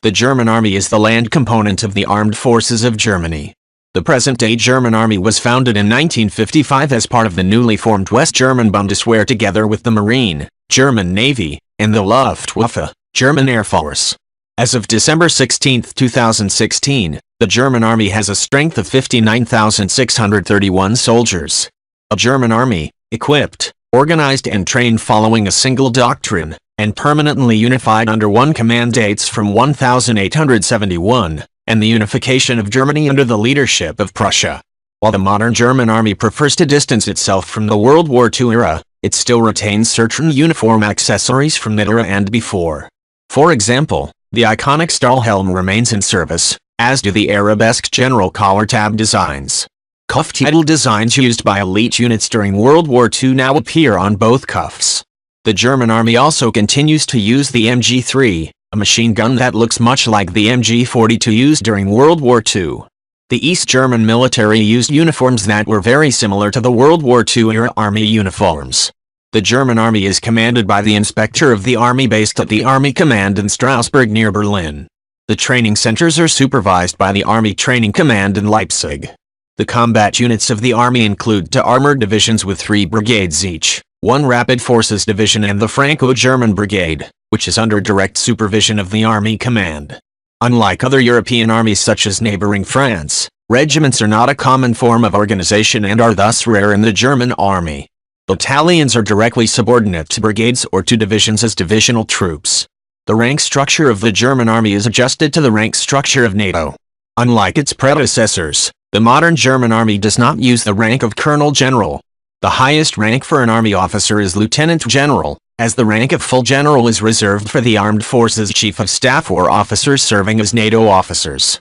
The German Army is the land component of the Armed Forces of Germany. The present-day German Army was founded in 1955 as part of the newly formed West German Bundeswehr together with the Marine, German Navy, and the Luftwaffe, German Air Force. As of December 16, 2016, the German Army has a strength of 59,631 soldiers. A German Army, equipped, organized and trained following a single doctrine, and permanently unified under one command dates from 1871, and the unification of Germany under the leadership of Prussia. While the modern German Army prefers to distance itself from the World War II era, it still retains certain uniform accessories from that era and before. For example, the iconic Stahlhelm remains in service, as do the Arabesque general collar tab designs. Cuff title designs used by elite units during World War II now appear on both cuffs. The German Army also continues to use the MG3, a machine gun that looks much like the MG42 used during World War II. The East German military used uniforms that were very similar to the World War II-era Army uniforms. The German Army is commanded by the Inspector of the Army based at the Army Command in Strasbourg near Berlin. The training centers are supervised by the Army Training Command in Leipzig. The combat units of the Army include two armored divisions with 3 brigades each, 1 Rapid Forces Division and the Franco-German Brigade, which is under direct supervision of the Army Command. Unlike other European armies such as neighboring France, regiments are not a common form of organization and are thus rare in the German Army. Battalions are directly subordinate to brigades or to divisions as divisional troops. The rank structure of the German Army is adjusted to the rank structure of NATO. Unlike its predecessors, the modern German Army does not use the rank of Colonel General. The highest rank for an army officer is Lieutenant General, as the rank of full general is reserved for the Armed Forces Chief of Staff or officers serving as NATO officers.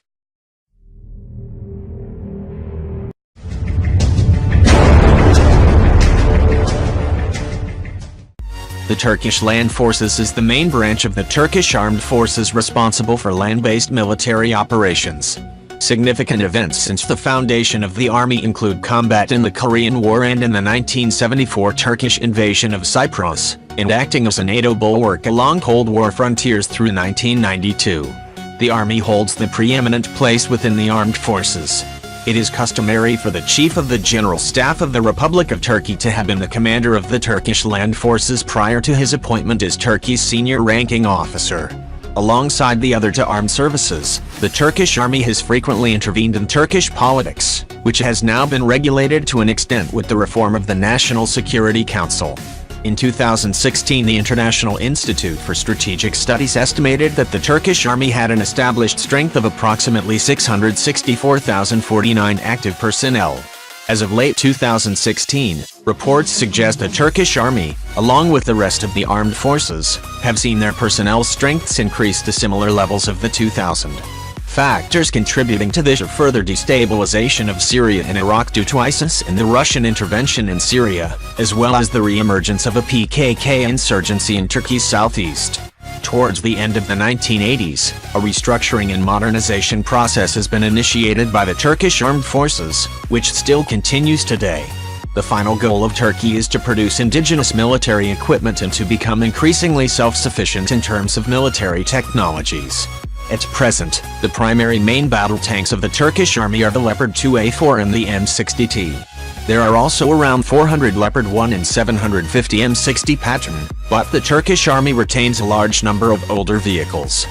The Turkish Land Forces is the main branch of the Turkish Armed Forces responsible for land-based military operations. Significant events since the foundation of the army include combat in the Korean War and in the 1974 Turkish invasion of Cyprus, and acting as a NATO bulwark along Cold War frontiers through 1992. The army holds the preeminent place within the armed forces. It is customary for the Chief of the General Staff of the Republic of Turkey to have been the commander of the Turkish Land Forces prior to his appointment as Turkey's senior ranking officer. Alongside the other two armed services, the Turkish army has frequently intervened in Turkish politics, which has now been regulated to an extent with the reform of the National Security Council. In 2016, the International Institute for Strategic Studies estimated that the Turkish army had an established strength of approximately 664,049 active personnel. As of late 2016, reports suggest the Turkish army, along with the rest of the armed forces, have seen their personnel strengths increase to similar levels of the 2000. Factors contributing to this are further destabilization of Syria and Iraq due to ISIS and the Russian intervention in Syria, as well as the re-emergence of a PKK insurgency in Turkey's southeast. Towards the end of the 1980s, a restructuring and modernization process has been initiated by the Turkish Armed Forces, which still continues today. The final goal of Turkey is to produce indigenous military equipment and to become increasingly self-sufficient in terms of military technologies. At present, the primary main battle tanks of the Turkish army are the Leopard 2A4 and the M60T. There are also around 400 Leopard 1 and 750 M60 pattern, but the Turkish army retains a large number of older vehicles.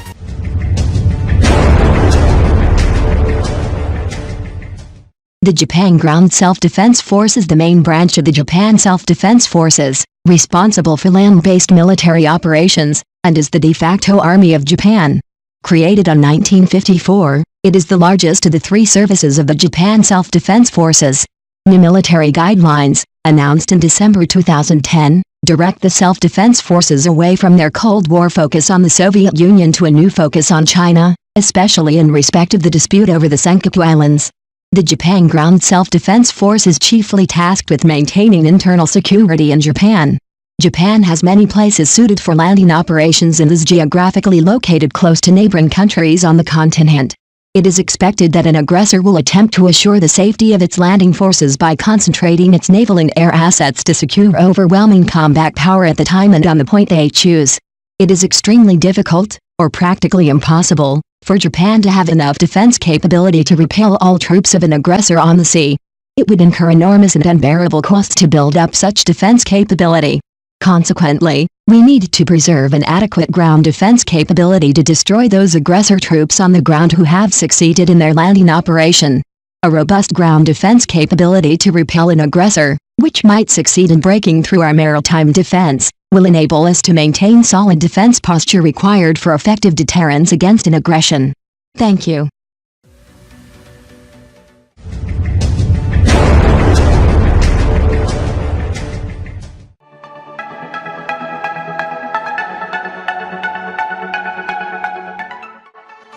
The Japan Ground Self-Defense Force is the main branch of the Japan Self-Defense Forces, responsible for land-based military operations, and is the de facto army of Japan. Created in 1954, it is the largest of the 3 services of the Japan Self-Defense Forces. New military guidelines, announced in December 2010, direct the self-defense forces away from their Cold War focus on the Soviet Union to a new focus on China, especially in respect of the dispute over the Senkaku Islands. The Japan Ground Self-Defense Force is chiefly tasked with maintaining internal security in Japan. Japan has many places suited for landing operations and is geographically located close to neighboring countries on the continent. It is expected that an aggressor will attempt to assure the safety of its landing forces by concentrating its naval and air assets to secure overwhelming combat power at the time and on the point they choose. It is extremely difficult, or practically impossible, for Japan to have enough defense capability to repel all troops of an aggressor on the sea. It would incur enormous and unbearable costs to build up such defense capability. Consequently, we need to preserve an adequate ground defense capability to destroy those aggressor troops on the ground who have succeeded in their landing operation. A robust ground defense capability to repel an aggressor, which might succeed in breaking through our maritime defense, will enable us to maintain solid defense posture required for effective deterrence against an aggression. Thank you.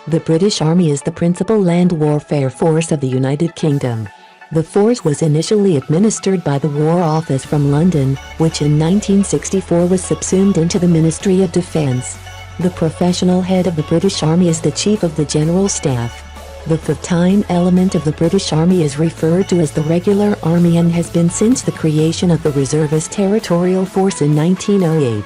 The British Army is the principal land warfare force of the United Kingdom. The force was initially administered by the War Office from London, which in 1964 was subsumed into the Ministry of Defence. The professional head of the British Army is the Chief of the General Staff. The full-time element of the British Army is referred to as the Regular Army and has been since the creation of the Reservist Territorial Force in 1908.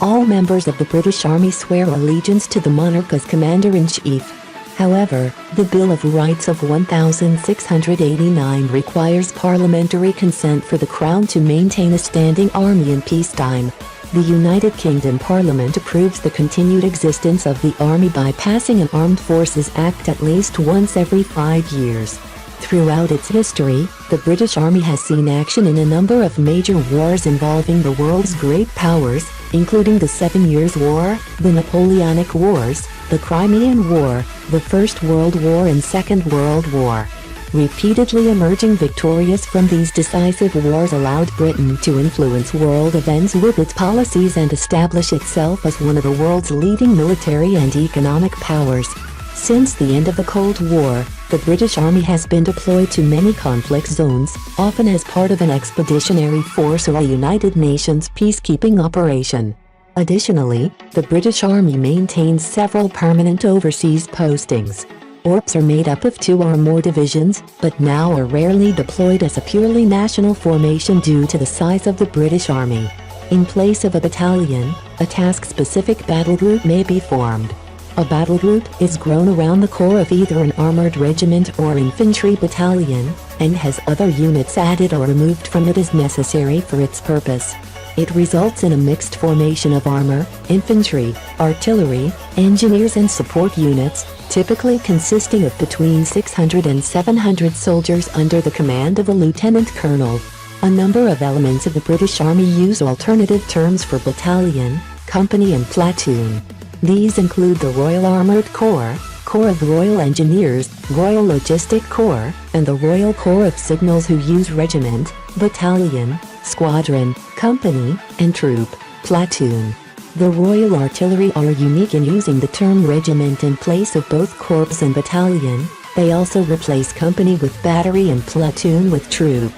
All members of the British Army swear allegiance to the monarch as Commander-in-Chief. However, the Bill of Rights of 1689 requires parliamentary consent for the Crown to maintain a standing army in peacetime. The United Kingdom Parliament approves the continued existence of the Army by passing an Armed Forces Act at least once every 5 years. Throughout its history, the British Army has seen action in a number of major wars involving the world's great powers, including the 7 Years' War, the Napoleonic Wars, the Crimean War, the First World War and Second World War. Repeatedly emerging victorious from these decisive wars allowed Britain to influence world events with its policies and establish itself as one of the world's leading military and economic powers. Since the end of the Cold War, the British Army has been deployed to many conflict zones, often as part of an expeditionary force or a United Nations peacekeeping operation. Additionally, the British Army maintains several permanent overseas postings. Corps are made up of 2 or more divisions, but now are rarely deployed as a purely national formation due to the size of the British Army. In place of a battalion, a task-specific battle group may be formed. A battle group is grown around the core of either an armored regiment or infantry battalion, and has other units added or removed from it as necessary for its purpose. It results in a mixed formation of armor, infantry, artillery, engineers and support units, typically consisting of between 600 and 700 soldiers under the command of a lieutenant colonel. A number of elements of the British Army use alternative terms for battalion, company and platoon. These include the Royal Armoured Corps, Corps of Royal Engineers, Royal Logistic Corps, and the Royal Corps of Signals, who use regiment, battalion, squadron, company, and troop, platoon. The Royal Artillery are unique in using the term regiment in place of both corps and battalion. They also replace company with battery and platoon with troop.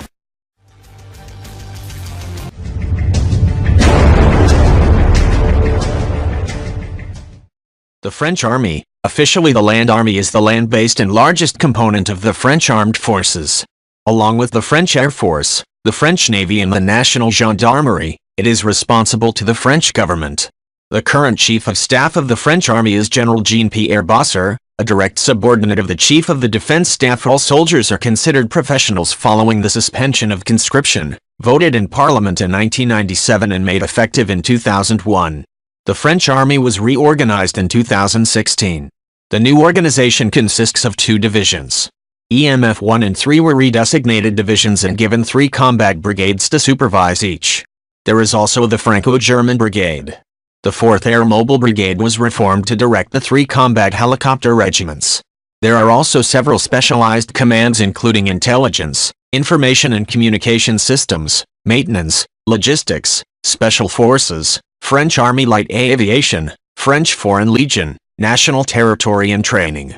The French Army, officially the Land Army, is the land-based and largest component of the French Armed Forces. Along with the French Air Force, the French Navy and the National Gendarmerie, it is responsible to the French government. The current Chief of Staff of the French Army is General Jean-Pierre Bosseur, a direct subordinate of the Chief of the Defense Staff. All soldiers are considered professionals following the suspension of conscription, voted in Parliament in 1997 and made effective in 2001. The French Army was reorganized in 2016. The new organization consists of 2 divisions. EMF 1 and 3 were redesignated divisions and given 3 combat brigades to supervise each. There is also the Franco-German Brigade. The 4th Air Mobile Brigade was reformed to direct the 3 combat helicopter regiments. There are also several specialized commands including intelligence, information and communication systems, maintenance, logistics, special forces, French Army Light Aviation, French Foreign Legion, National Territory and Training.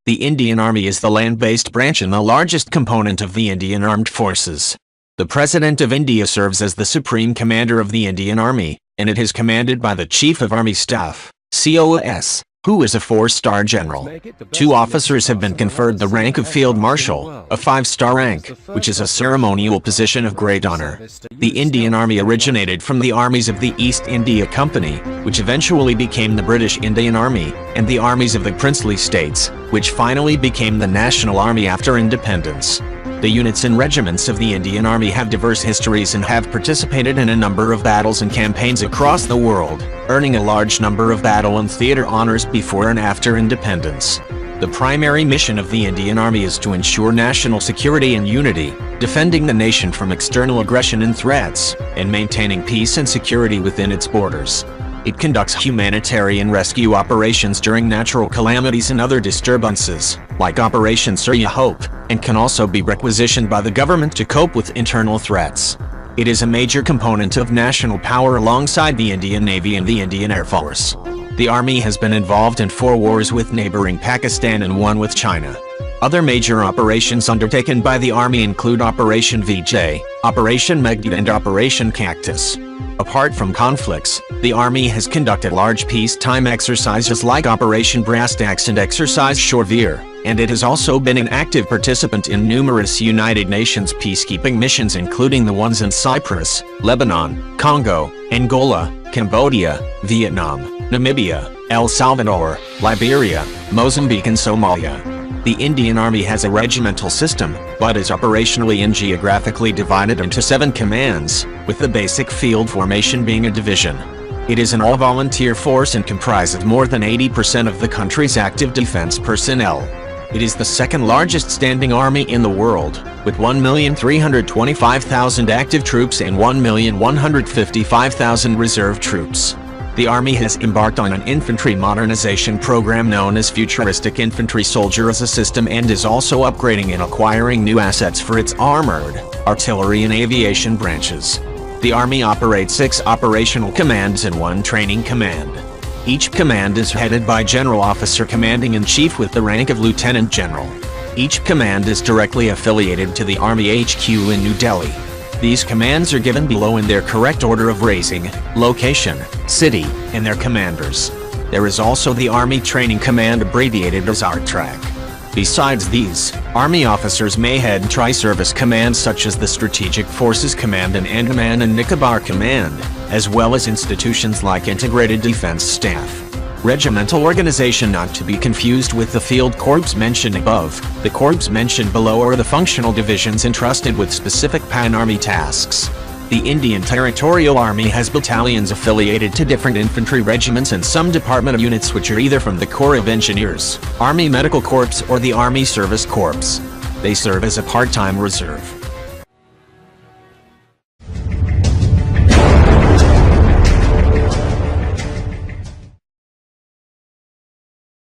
The Indian Army is the land-based branch and the largest component of the Indian Armed Forces. The President of India serves as the Supreme Commander of the Indian Army, and it is commanded by the Chief of Army Staff, COS, who is a 4-star general. 2 officers have been conferred the rank of Field Marshal, a 5-star rank, which is a ceremonial position of great honor. The Indian Army originated from the armies of the East India Company, which eventually became the British Indian Army, and the armies of the princely states, which finally became the National Army after independence. The units and regiments of the Indian Army have diverse histories and have participated in a number of battles and campaigns across the world, earning a large number of battle and theater honors before and after independence. The primary mission of the Indian Army is to ensure national security and unity, defending the nation from external aggression and threats, and maintaining peace and security within its borders. It conducts humanitarian rescue operations during natural calamities and other disturbances, like Operation Surya Hope, and can also be requisitioned by the government to cope with internal threats. It is a major component of national power alongside the Indian Navy and the Indian Air Force. The Army has been involved in 4 wars with neighboring Pakistan and 1 with China. Other major operations undertaken by the Army include Operation Vijay, Operation Meghdoot and Operation Cactus. Apart from conflicts, the Army has conducted large peacetime exercises like Operation Brass-Tacks and Exercise Shorevere, and it has also been an active participant in numerous United Nations peacekeeping missions including the ones in Cyprus, Lebanon, Congo, Angola, Cambodia, Vietnam, Namibia, El Salvador, Liberia, Mozambique and Somalia. The Indian Army has a regimental system, but is operationally and geographically divided into 7 commands, with the basic field formation being a division. It is an all-volunteer force and comprises more than 80% of the country's active defense personnel. It is the second largest standing army in the world, with 1,325,000 active troops and 1,155,000 reserve troops. The Army has embarked on an infantry modernization program known as Futuristic Infantry Soldier as a System and is also upgrading and acquiring new assets for its armored, artillery and aviation branches. The Army operates 6 operational commands and 1 training command. Each command is headed by General Officer Commanding-in-Chief with the rank of Lieutenant General. Each command is directly affiliated to the Army HQ in New Delhi. These commands are given below in their correct order of raising, location, city, and their commanders. There is also the Army Training Command abbreviated as ARTRAC. Besides these, Army officers may head tri-service commands such as the Strategic Forces Command and Andaman and Nicobar Command, as well as institutions like Integrated Defense Staff. Regimental organization not to be confused with the field corps mentioned above. The corps mentioned below are the functional divisions entrusted with specific pan-army tasks. The Indian Territorial Army has battalions affiliated to different infantry regiments and some department units which are either from the Corps of Engineers, Army Medical Corps or the Army Service Corps. They serve as a part-time reserve.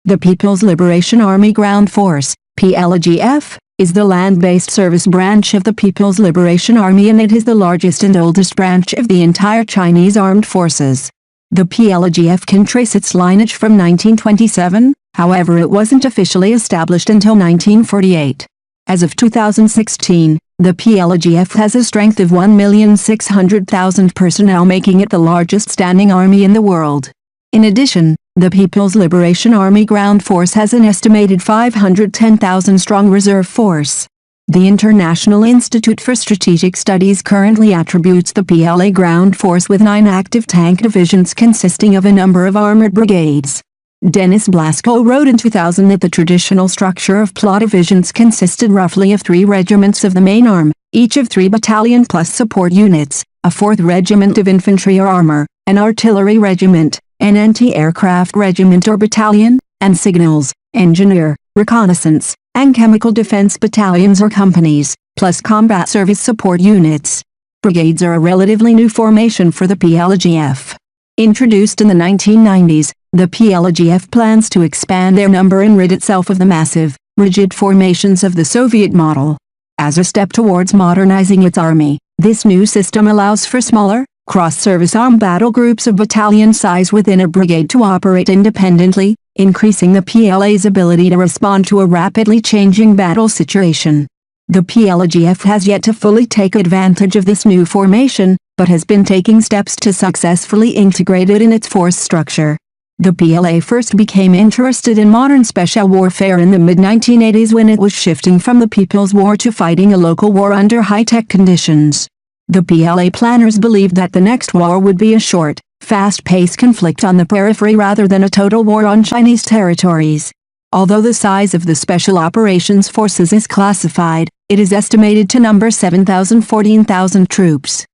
The People's Liberation Army Ground Force, PLGF, is the land-based service branch of the People's Liberation Army and it is the largest and oldest branch of the entire Chinese armed forces. The PLGF can trace its lineage from 1927, however it wasn't officially established until 1948. As of 2016, the PLGF has a strength of 1,600,000 personnel, making it the largest standing army in the world. In addition, the People's Liberation Army Ground Force has an estimated 510,000-strong reserve force. The International Institute for Strategic Studies currently attributes the PLA Ground Force with 9 active tank divisions consisting of a number of armored brigades. Dennis Blasko wrote in 2000 that the traditional structure of PLA divisions consisted roughly of 3 regiments of the main arm, each of 3 battalion plus support units, a 4th regiment of infantry or armor, an artillery regiment, an anti-aircraft regiment or battalion, and signals, engineer, reconnaissance, and chemical defense battalions or companies, plus combat service support units. Brigades are a relatively new formation for the PLGF. Introduced in the 1990s, the PLGF plans to expand their number and rid itself of the massive, rigid formations of the Soviet model. As a step towards modernizing its army, this new system allows for smaller, cross-service armed battle groups of battalion size within a brigade to operate independently, increasing the PLA's ability to respond to a rapidly changing battle situation. The PLAGF has yet to fully take advantage of this new formation, but has been taking steps to successfully integrate it in its force structure. The PLA first became interested in modern special warfare in the mid-1980s when it was shifting from the People's War to fighting a local war under high-tech conditions. The PLA planners believed that the next war would be a short, fast-paced conflict on the periphery rather than a total war on Chinese territories. Although the size of the Special Operations Forces is classified, it is estimated to number 7,000–14,000 troops.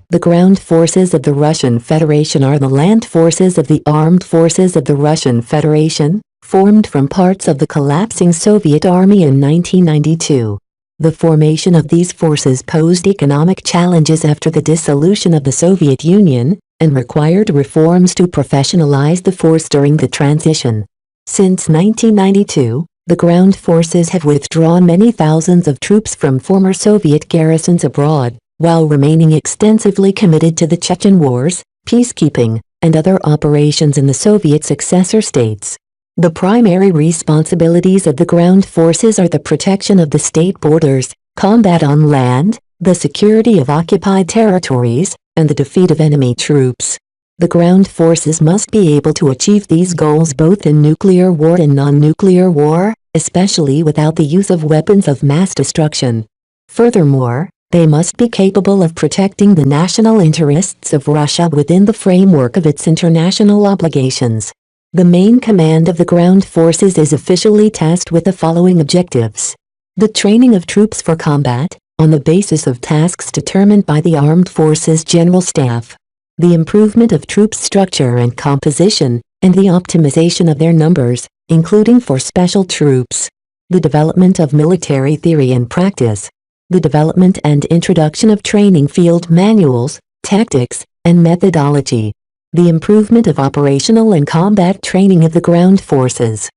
The ground forces of the Russian Federation are the land forces of the armed forces of the Russian Federation, formed from parts of the collapsing Soviet Army in 1992. The formation of these forces posed economic challenges after the dissolution of the Soviet Union, and required reforms to professionalize the force during the transition. Since 1992, the ground forces have withdrawn many thousands of troops from former Soviet garrisons abroad, while remaining extensively committed to the Chechen Wars, peacekeeping, and other operations in the Soviet successor states. The primary responsibilities of the ground forces are the protection of the state borders, combat on land, the security of occupied territories, and the defeat of enemy troops. The ground forces must be able to achieve these goals both in nuclear war and non-nuclear war, especially without the use of weapons of mass destruction. Furthermore, they must be capable of protecting the national interests of Russia within the framework of its international obligations. The main command of the ground forces is officially tasked with the following objectives: the training of troops for combat, on the basis of tasks determined by the Armed Forces General Staff; the improvement of troops' structure and composition, and the optimization of their numbers, including for special troops; the development of military theory and practice; the development and introduction of training field manuals, tactics, and methodology; the improvement of operational and combat training of the ground forces.